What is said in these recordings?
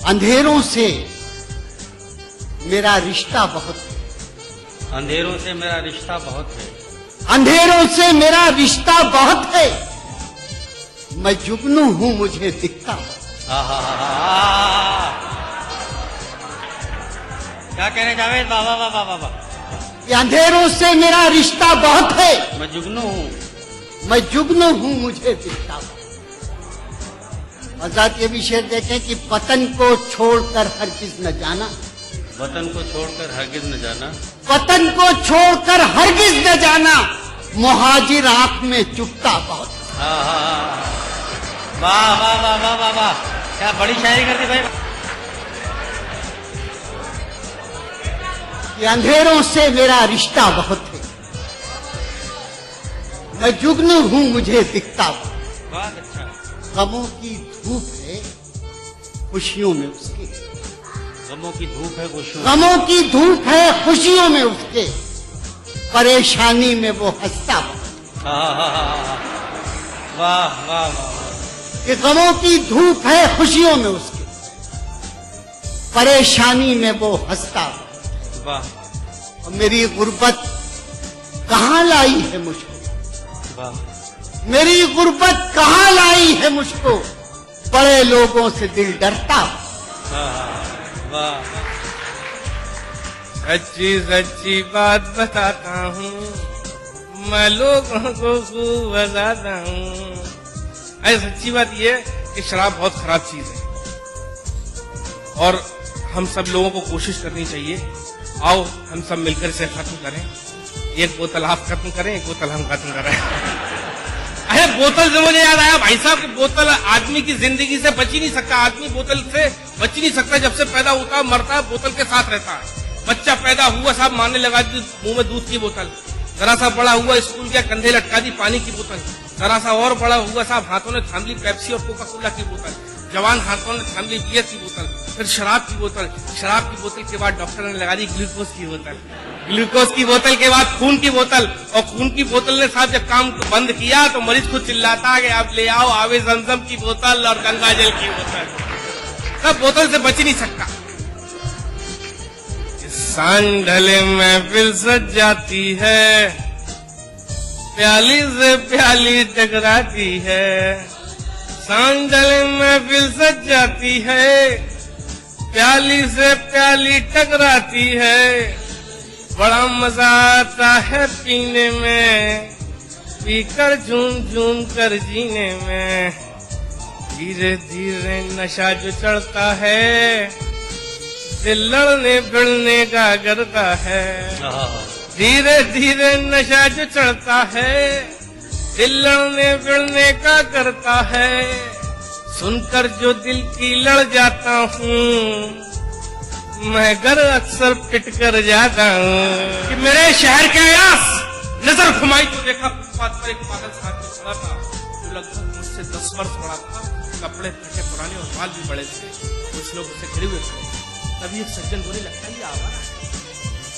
अंधेरों से मेरा रिश्ता बहुत है। अंधेरों से मेरा रिश्ता बहुत है। अंधेरों से मेरा रिश्ता बहुत है। मैं जुगनू हूं, मुझे दिखता है। क्या कह रहे जावेद? वाह वाह वाह वाह वाह। कि अंधेरों से मेरा रिश्ता बहुत है। मैं जुगनू हूं, मैं जुगनू हूं, मुझे दिखता है। आजाद ये भी शेर देखें कि पतन को छोड़कर हरगिज न जाना। वतन को छोड़कर हरगिज न जाना। वतन को छोड़कर हरगिज न जाना। मुहाजिर आंख में चुभता बहुत। वाह वाह वाह वाह वाह वाह, क्या बड़ी शायरी कर दी भाई। कि अंधेरों से मेरा रिश्ता बहुत है। मैं जुगनू हूं, मुझे दिखता बहुत। बहुत अच्छा। गमों की धूप है खुशियों में उसके। गमों की धूप है खुशियों। गमों की धूप है खुशियों में उसके। परेशानी में वो हंसता बहुत। वाह वाह वाह। कि गमों की धूप है खुशियों में उसके। परेशानी में वो हंसता बहुत। वाह। और मेरी गुर्बत कहाँ लाई है मुझको। वाह। मेरी गुर्बत कहाँ लाई है मुझको। बड़े लोगों से दिल डरता। वाह। सच्ची सच्ची बात बताता हूँ, मैं लोगों को खूब बताता हूँ। अरे सच्ची बात ये है कि शराब बहुत खराब चीज है और हम सब लोगों को कोशिश करनी चाहिए। आओ हम सब मिलकर इसे खत्म करें। एक बोतल आप खत्म करें, एक बोतल हम खत्म करें। अरे बोतल से मुझे याद आया भाई साहब कि बोतल आदमी की जिंदगी से बच ही नहीं सकता। आदमी बोतल से बच ही नहीं सकता। जब से पैदा होता है मरता है बोतल के साथ रहता है। बच्चा पैदा हुआ साहब मारने लगा दी मुंह में दूध की बोतल। जरा सा बड़ा हुआ स्कूल गया कंधे लटका दी पानी की बोतल। जरा सा और बड़ा हुआ साहब हाथों ने थाम ली पेप्सी और कोका कोला की बोतल। जवान हाथों ने थाम ली बियर की बोतल, फिर शराब की बोतल। शराब की बोतल के बाद डॉक्टर ने लगा दी ग्लूकोज की बोतल। ग्लूकोज की बोतल के बाद खून की बोतल। और खून की बोतल ने साहब जब काम बंद किया तो मरीज खुद चिल्लाता कि आप ले आओ आवे जमजम की बोतल और गंगा जल की बोतल। सब बोतल से बच नहीं सकता। सांझ ढले महफिल सज जाती है, प्याली से प्याली टकराती है। सांझ ढले महफिल सज जाती है, प्याली से प्याली टकराती है। बड़ा मजा आता है पीने में, पीकर झूम झूम कर जीने में। धीरे धीरे नशा जो चढ़ता है, दिल लड़ने भिड़ने का करता है। धीरे धीरे नशा जो चढ़ता है, दिल लड़ने भिड़ने का करता है। सुनकर जो दिल की लड़ जाता हूँ, मैं घर अक्सर पिट कर जाता हूँ। कि मेरे शहर के आयास नजर घुमाई तो देखा फुटपाथ पर एक पागल साथी खड़ा था जो लगभग मुझसे 10 वर्ष बड़ा था। कपड़े फटे पुराने और बाल भी बड़े थे। कुछ लोग उसे खड़े हुए थे। तभी एक सज्जन बोले लगता है ये आवारा है।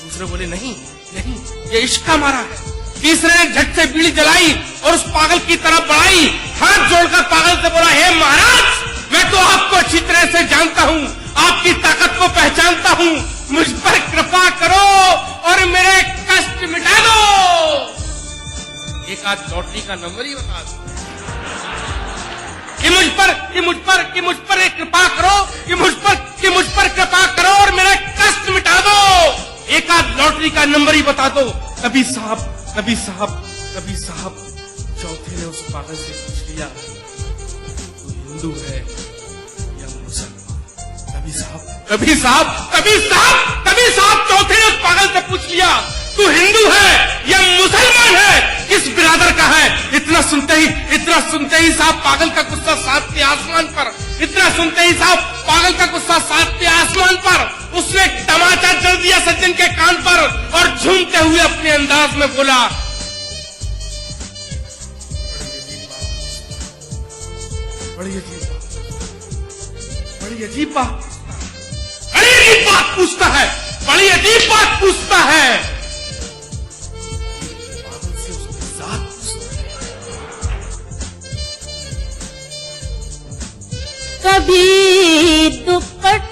दूसरे बोले नहीं नहीं ये इश्क का मारा है। तीसरे ने झट से बीड़ी जलाई और उस पागल की तरफ बढ़ाई। हाथ जोड़कर पागल से बोला, हे महाराज मैं तो आपको अच्छी तरह से जानता हूँ, आपकी ताकत को पहचानता हूँ। मुझ पर कृपा करो और मेरे कष्ट मिटा दो। एक आध लॉटरी का नंबर ही बता दो कि मुझ पर कृपा करो, कि मुझ पर कृपा करो और मेरा कष्ट मिटा दो। एक आध लॉटरी का नंबर ही बता दो। कभी साहब चौथे ने उस पागल से पूछ लिया, तू हिंदू है या मुसलमान? कभी साहब चौथे ने उस पागल से पूछ लिया, तू हिंदू है या मुसलमान है? किस बिरादर का है? इतना सुनते ही साहब पागल का गुस्सा सातवें आसमान पर। इतना सुनते ही साहब पागल का गुस्सा सातवें आसमान पर। उसने टमाचा जल दिया सज्जन के कान पर और झूमते हुए अपने अंदाज में बोला, बड़ी अजीब बात पूछता है। कभी दुपट्टा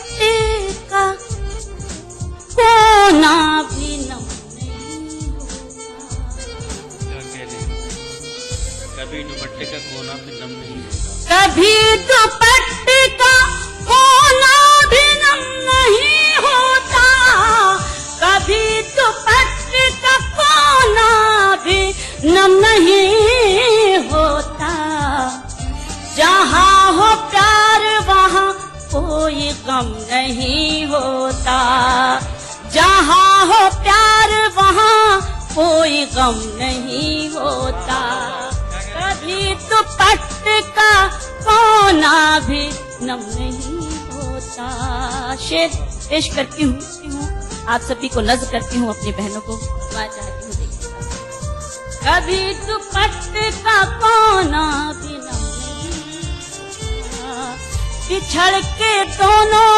कोई गम नहीं होता। जहाँ हो प्यार वहाँ कोई गम नहीं होता। कभी दुपट्टे का कोना भी नम नहीं होता। शेर पेश करती हूँ, आप सभी को नज़्म करती हूँ, अपनी बहनों को दुआ चाहती हूँ। कभी दुपट्टे का कोना भी नम नहीं होता। बिछड़ के दोनों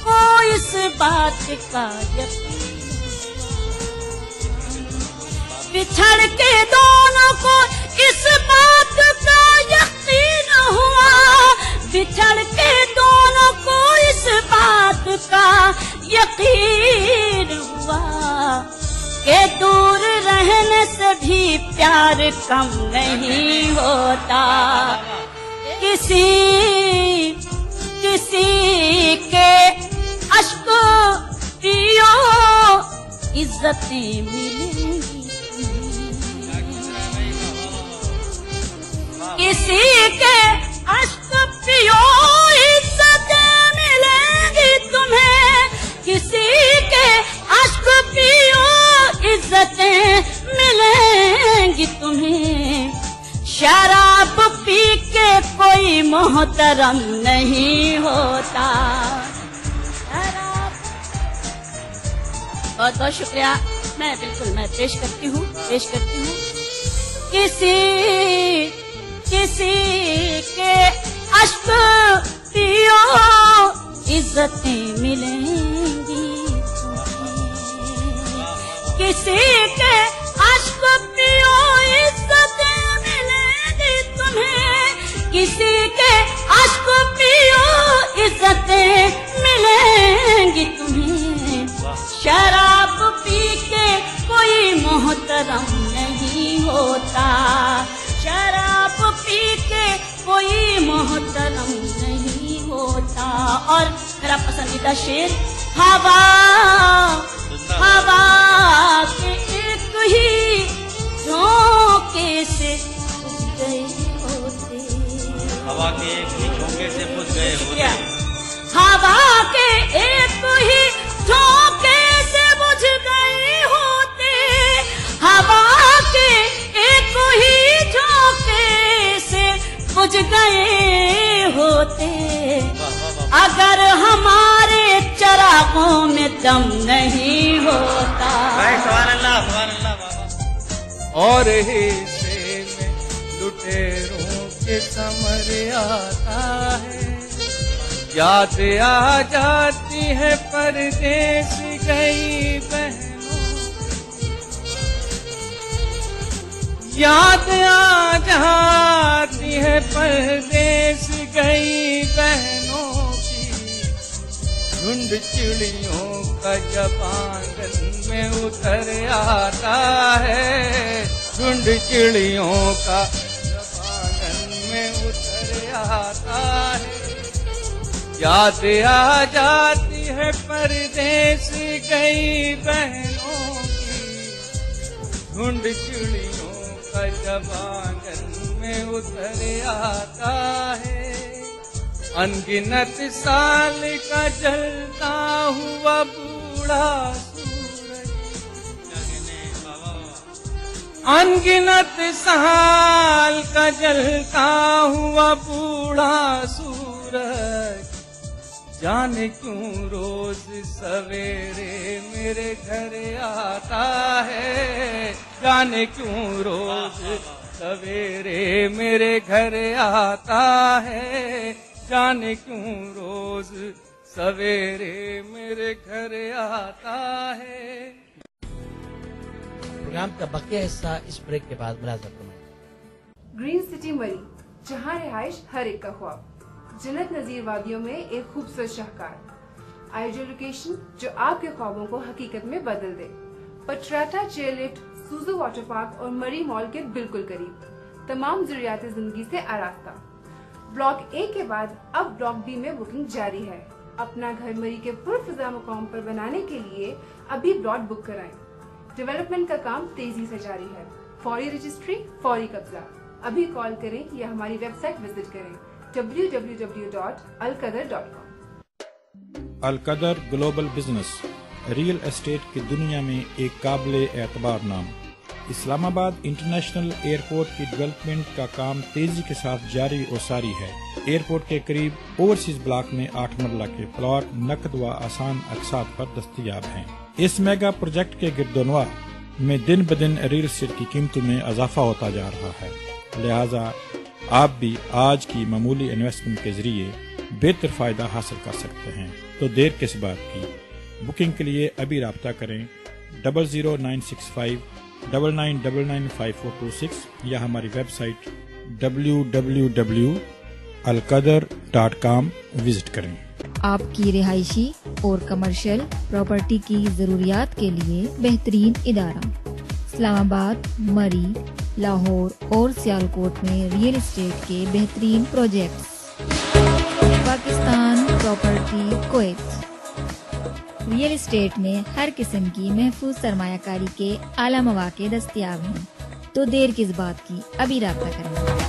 को इस बात का यकीन, बिछड़ के दोनों को इस बात का यकीन हुआ। बिछड़ के दोनों को इस बात का यकीन हुआ कि दूर रहने से भी प्यार कम नहीं होता। किसी के अश्क पियो इज्जतें मिलेंगी। किसी के अश्क पियो इज्जतें मिलेंगी तुम्हें। किसी के अश्क पियो इज्जतें मिलेंगी तुम्हें। शराब पी के कोई मोहतरम नहीं होता। बहुत बहुत शुक्रिया। मैं पेश करती हूँ। किसी के अश्क पियो इज्जतें मिलेंगी तुम्हें। किसी के अश्क पियो इज्जतें मिलेंगी तुम्हें। किसी के अश्क पियो इज्जतें मिलेंगी तुम्हें। शराब पी के कोई मोहतरम नहीं होता। शराब पी के कोई मोहतरम नहीं होता। और मेरा पसंदीदा शेर, हवा के एक ही झोंके से बुझ गए होते। हवा के एक ही झोंके से बुझ गए होते। हवा के एक ही झोंके से बुझ गए होते। हवा के एक ही झोंके से बुझ गए होते। अगर हमारे चरागों में दम नहीं होता। सुभान अल्लाह, सुभान अल्लाह बाबा। और हिस्से में लुटेरों के समर आता है। याद आ जाती है परदेस गई बहनों। याद आ जाती है परदेस गई बहनों की। झुंड चिड़ियों का जब आंगन में उतर आता है। झुंड चिड़ियों का जब आंगन में उतर आता है। याद आ जाती है परदेस गई बहनों की। झुंड चिड़ियों का जब आंगन में उतर आता है। अनगिनत साल का जलता हुआ बूढ़ा सूरज। अनगिनत साल का जलता हुआ बूढ़ा सूरज। जाने क्यों रोज सवेरे मेरे घर आता है। जाने क्यों रोज सवेरे मेरे घर आता है। जाने क्यों रोज सवेरे मेरे घर आता है। प्रोग्राम का बकिया हिस्सा इस ब्रेक के बाद मुलाज़ा करेंगे। ग्रीन सिटी मरी, जहाँ रिहाइश हर एक का ख्वाब। जन्नत नजीर वादियों में एक खूबसूरत शाहकार आइडियल लोकेशन जो आपके ख्वाबों को हकीकत में बदल दे। पटराटा चेयरलिफ्ट, सूजू वाटर पार्क और मरी मॉल के बिल्कुल करीब। तमाम जरूरियात जिंदगी से आरास्ता। ब्लॉक ए के बाद अब ब्लॉक बी में बुकिंग जारी है। अपना घर मरी के पुरफिजा मुकाम पर बनाने के लिए अभी प्लॉट बुक कराएं। डेवलपमेंट का काम तेजी से जारी है। फौरी रजिस्ट्री, फौरी कब्जा। अभी कॉल करें या हमारी वेबसाइट विजिट करें www.alqadar.com। Alqadar global business, real estate की दुनिया में एक काबिल एतबार नाम। इस्लामाबाद इंटरनेशनल एयरपोर्ट की डेवलपमेंट का काम तेजी के साथ जारी और सारी है। एयरपोर्ट के करीब ओवरसीज ब्लॉक में 8 मरला के प्लॉट नकद व आसान अकसात पर दस्तयाब हैं। इस मेगा प्रोजेक्ट के गिरदोनवा में दिन ब दिन रियल एस्टेट की कीमतों में इजाफा होता जा रहा है। लिहाजा आप भी आज की मामूली इन्वेस्टमेंट के जरिए बेहतर फायदा हासिल कर सकते हैं। तो देर किस बात की, बुकिंग के लिए अभी राब्ता करें 00965 99995426 या हमारी वेबसाइट www.alqadar.com विजिट करें। आपकी रिहायशी और कमर्शियल प्रॉपर्टी की जरूरियात के लिए बेहतरीन इदारा। इस्लामाबाद, मरी, लाहौर और सियालकोट में रियल एस्टेट के बेहतरीन projects. Pakistan property Kuwait. Real estate में हर किस्म की महफूज सरमायाकारी के आला मौके दस्तयाब हैं। तो देर किस बात की, अभी राब्ता करें।